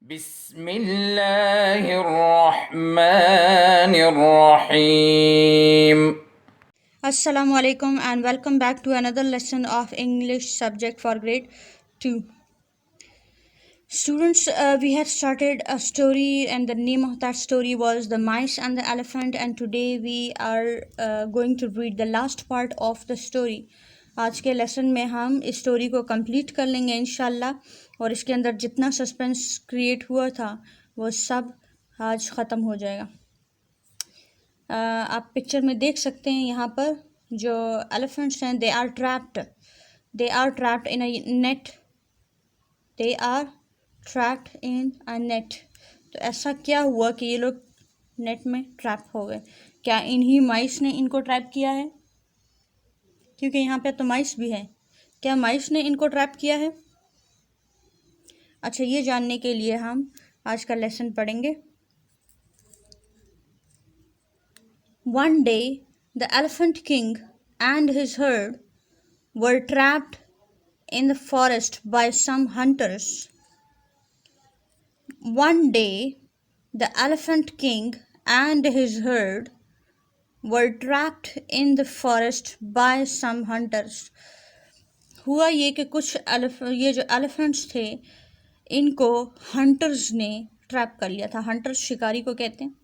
Bismillahirrahmanirrahim. Assalamu alaikum and welcome back to another lesson of English subject for grade 2. Students, we had started a story and the name of that story was The Mice and the Elephant, and today we are going to read the last part of the story. आज के lesson में हम इस story को complete कर लेंगे इंशाल्लाह, और इसके अंदर जितना सस्पेंस क्रिएट हुआ था वो सब आज ख़त्म हो जाएगा। आप पिक्चर में देख सकते हैं यहाँ पर जो एलिफेंट्स हैं, they are trapped in a net, they are trapped in a net. तो ऐसा क्या हुआ कि ये लोग नेट में ट्रैप हो गए? क्या इन्हीं माइस ने इनको ट्रैप किया है? क्योंकि यहाँ पे तो माइस भी है। क्या माइस ने इनको ट्रैप किया है? अच्छा, ये जानने के लिए हम आज का लेसन पढ़ेंगे। One day, the Elephant King and his herd were trapped in the forest by some hunters. One day, the Elephant King and his herd were trapped in the forest by some hunters. हुआ ये कि ये जो elephants थे इनको hunters ने trap कर लिया था। हंटर्स शिकारी को कहते हैं।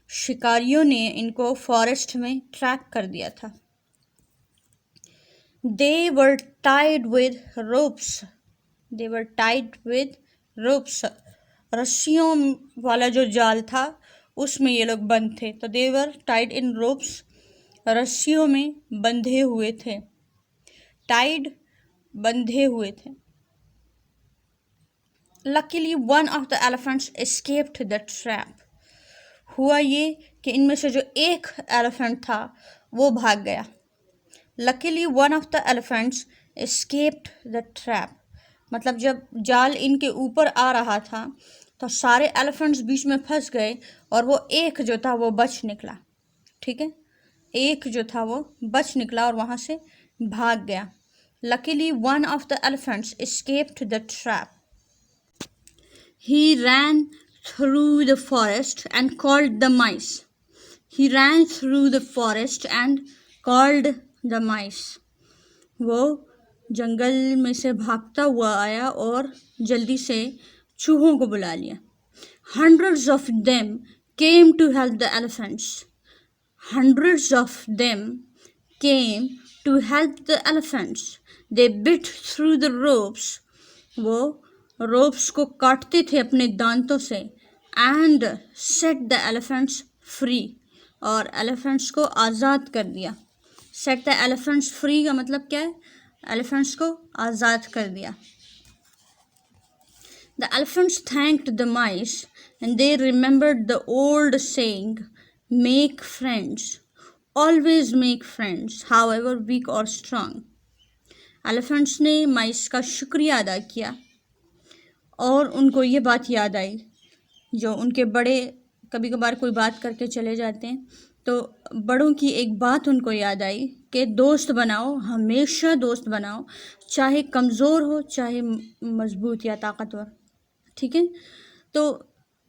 शिकारियों ने इनको फॉरेस्ट में ट्रैप कर दिया था। They were tied with ropes. रस्सियों वाला जो जाल था उसमें ये लोग बंद थे। तो they were tied in ropes, रस्सियों में बंधे हुए थे। Tied, बंधे हुए थे। Luckily, one of the elephants escaped the trap. हुआ ये कि इनमें से जो एक एलिफेंट था वो भाग गया। Luckily, one of the elephants escaped the trap. मतलब जब जाल इनके ऊपर आ रहा था तो सारे एलिफेंट्स बीच में फंस गए और वो एक जो था वो बच निकला। ठीक है, एक जो था वो बच निकला और वहाँ से भाग गया। Luckily, one of the elephants escaped the trap. He ran through the forest and called the mice. वो जंगल में से भागता हुआ आया और जल्दी से चूहों को बुला लिया। Hundreds of them came to help the elephants. They bit through the ropes. वो रोप्स को काटते थे अपने दांतों से। And set the elephants free. और एलिफेंट्स को आज़ाद कर दिया। Set the elephants free का मतलब क्या है? एलिफेंट्स को आज़ाद कर दिया। The elephants thanked the mice and they remembered the old saying, make friends. Always make friends, however weak or strong. Elephants ने माइस का शुक्रिया अदा किया और उनको ये बात याद आई जो उनके बड़े कभी कभार कोई बात करके चले जाते हैं, तो बड़ों की एक बात उनको याद आई कि दोस्त बनाओ, हमेशा दोस्त बनाओ, चाहे कमज़ोर हो चाहे मजबूत या ताकतवर। ठीक है, तो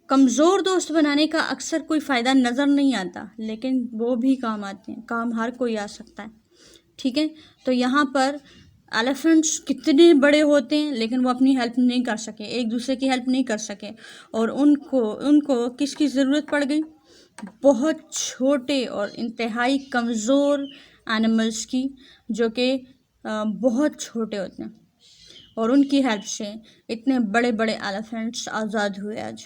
कमज़ोर दोस्त बनाने का अक्सर कोई फ़ायदा नज़र नहीं आता, लेकिन वो भी काम आते हैं। काम हर कोई आ सकता है। ठीक है, तो यहाँ पर एलिफेंट्स कितने बड़े होते हैं लेकिन वो अपनी हेल्प नहीं कर सके, एक दूसरे की हेल्प नहीं कर सके, और उनको किसकी ज़रूरत पड़ गई? बहुत छोटे और इंतहाई कमज़ोर एनिमल्स की, जो कि बहुत छोटे होते हैं, और उनकी हेल्प से इतने बड़े बड़े एलिफेंट्स आज़ाद हुए आज।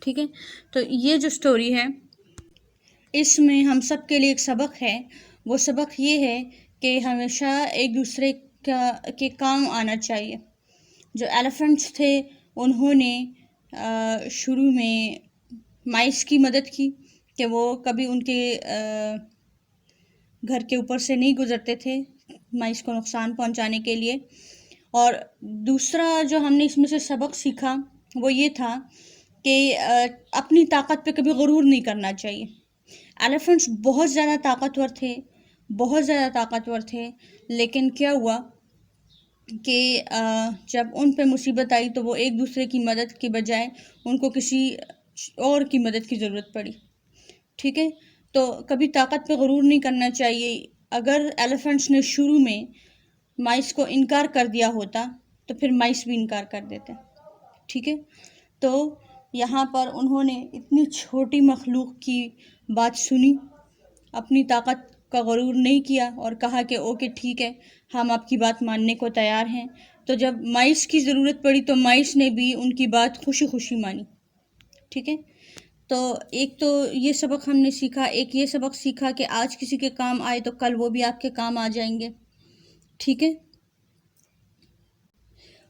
ठीक है, तो ये जो स्टोरी है इसमें हम सब के लिए एक सबक है। वो सबक ये है कि हमेशा एक दूसरे के काम आना चाहिए। जो एलिफेंट्स थे उन्होंने शुरू में माइस की मदद की कि वो कभी उनके घर के ऊपर से नहीं गुजरते थे माइस को नुकसान पहुंचाने के लिए। और दूसरा जो हमने इसमें से सबक सीखा वो ये था कि अपनी ताकत पे कभी गुरूर नहीं करना चाहिए। एलिफेंट्स बहुत ज़्यादा ताकतवर थे, लेकिन क्या हुआ कि जब उन पे मुसीबत आई तो वो एक दूसरे की मदद के बजाय उनको किसी और की मदद की ज़रूरत पड़ी। ठीक है, तो कभी ताकत पे गुरूर नहीं करना चाहिए। अगर एलिफेंट्स ने शुरू में माइस को इनकार कर दिया होता तो फिर माइस भी इनकार कर देते। ठीक है, तो यहाँ पर उन्होंने इतनी छोटी मखलूक की बात सुनी, अपनी ताकत का गुरूर नहीं किया और कहा कि ओके ठीक है, हम आपकी बात मानने को तैयार हैं। तो जब माइस की ज़रूरत पड़ी तो माइस ने भी उनकी बात खुशी खुशी मानी। ठीक है, तो एक तो ये सबक हमने सीखा, एक ये सबक सीखा कि आज किसी के काम आए तो कल वो भी आपके काम आ जाएंगे। ठीक है,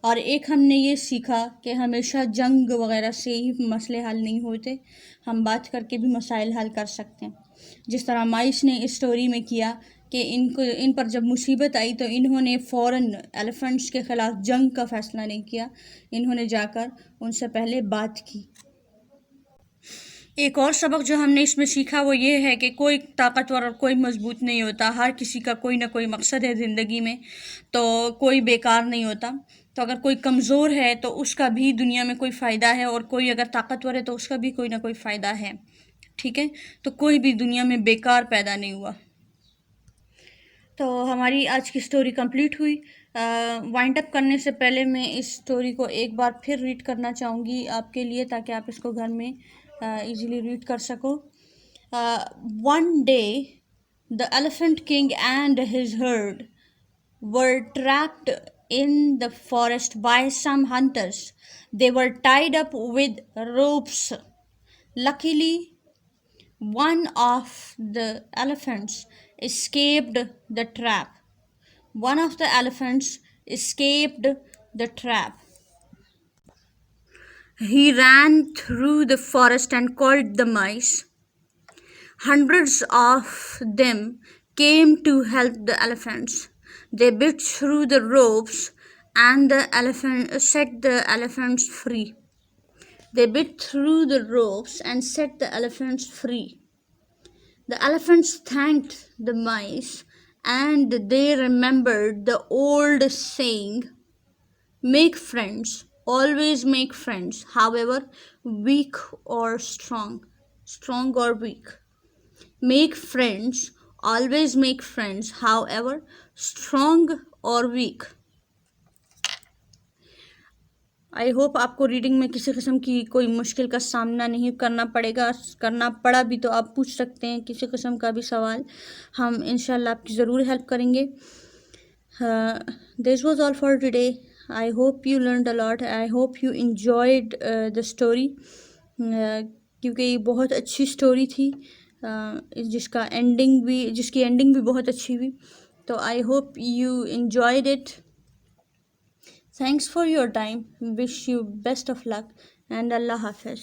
और एक हमने ये सीखा कि हमेशा जंग वगैरह से ही मसले हल नहीं होते, हम बात करके भी मसाइल हल कर सकते हैं। जिस तरह माइश ने इस स्टोरी में किया कि इन पर जब मुसीबत आई तो इन्होंने फ़ौरन एलिफेंट्स के ख़िलाफ़ जंग का फ़ैसला नहीं किया, इन्होंने जाकर उनसे पहले बात की। एक और सबक जो हमने इसमें सीखा वो ये है कि कोई ताकतवर और कोई मजबूत नहीं होता, हर किसी का कोई ना कोई मकसद है ज़िंदगी में, तो कोई बेकार नहीं होता। तो अगर कोई कमज़ोर है तो उसका भी दुनिया में कोई फ़ायदा है, और कोई अगर ताकतवर है तो उसका भी कोई ना कोई फ़ायदा है। ठीक है, तो कोई भी दुनिया में बेकार पैदा नहीं हुआ। तो हमारी आज की स्टोरी कंप्लीट हुई। वाइंड अप करने से पहले मैं इस स्टोरी को एक बार फिर रीड करना चाहूँगी आपके लिए, ताकि आप इसको घर में इजीली रीड कर सको। One day, the Elephant King and his herd were trapped in the forest by some hunters. They were tied up with ropes. Luckily, one of the elephants escaped the trap. One of the elephants escaped the trap. He ran through the forest and called the mice. Hundreds of them came to help the elephants. They bit through the ropes and the elephant set the elephants free. They bit through the ropes and set the elephants free. The elephants thanked the mice and they remembered the old saying, make friends, always make friends, however weak or strong, strong or weak. Make friends, always make friends, however strong or weak. I hope आपको reading में किसी किस्म की कोई मुश्किल का सामना नहीं करना पड़ेगा। करना पड़ा भी तो आप पूछ सकते हैं किसी किस्म का भी सवाल, हम इंशाल्लाह आपकी ज़रूर हेल्प करेंगे। This was all for today. I hope you learned a lot, I hope you enjoyed the story, क्योंकि ये बहुत अच्छी स्टोरी थी, जिसकी एंडिंग भी बहुत अच्छी हुई। तो I hope you enjoyed it. Thanks for your time. Wish you best of luck and Allah Hafiz.